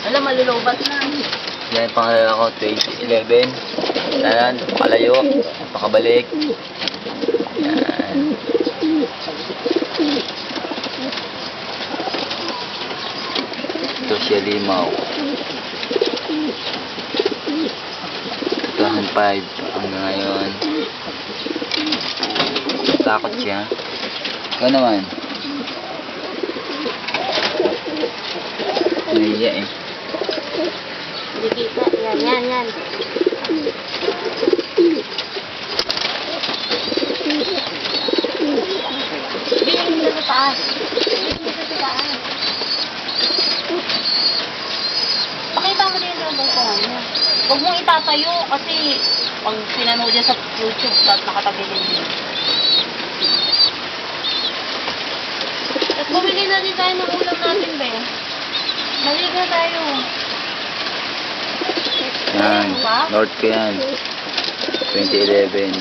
Alam, malulubat na. Yan, pangalan ako, 2011. Yan, palayo, pakabalik. Yan. Ito siya limaw. 2005 hanggang ngayon. Takot siya. Ikaw naman. Nahiya eh. Hindi kita. Yan. Bigyan mo sa taas. Pakita mo din yung balkongan niya. Huwag mong itatayo kasi pag pinanood niya sa YouTube, dapat nakatagilin niya. At bumili na din tayo ng ulam natin, be. Malig na tayo. Yan, North ko yan. 2011.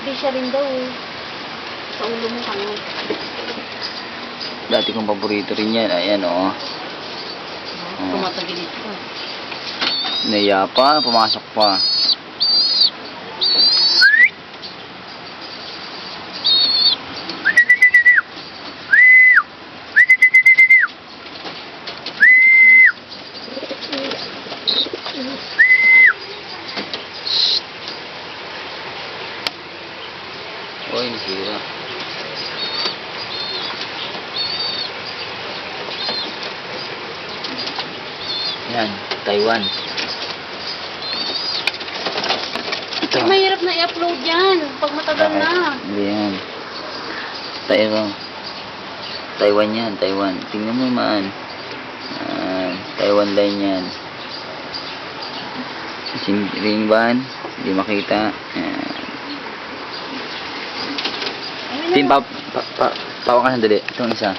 Di siya rin daw eh. Sa ulo mo kanya. Dati kong paborito rin yan. Ayan o. Tumatagilit ko. Naiya pa, pumasok pa. Uy, nasira. Yan, Taiwan. Ito. Mahirap na i-upload yan pag matagal na. Hindi yan. Taiwan yan, Taiwan. Tingnan mo man. Taiwan line yan. Ring ban, hindi makita. Yan. Tin, tawa ka sandali. Itong isa.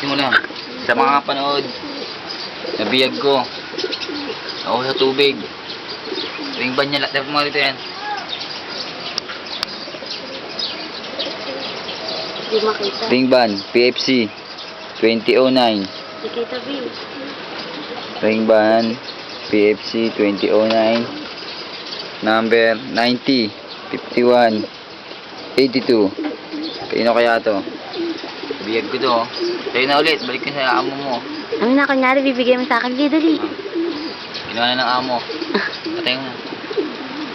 Ito mo lang. Sa mga panood, nabiyag ko. Ako sa tubig. Ring ban niya. Dapat mo rito yan. Hindi makita. Ring ban, PFC 2009. Hindi kita, B. Ring ban, PFC 2009. Number 90 51 82. Kino kaya to? Biyag ko to. Tayo na ulit. Balik ka sa amo mo. Ano na, kunyari, bibigay mo sa akin. Dali. Kinuha na ng amo. Patay mo na.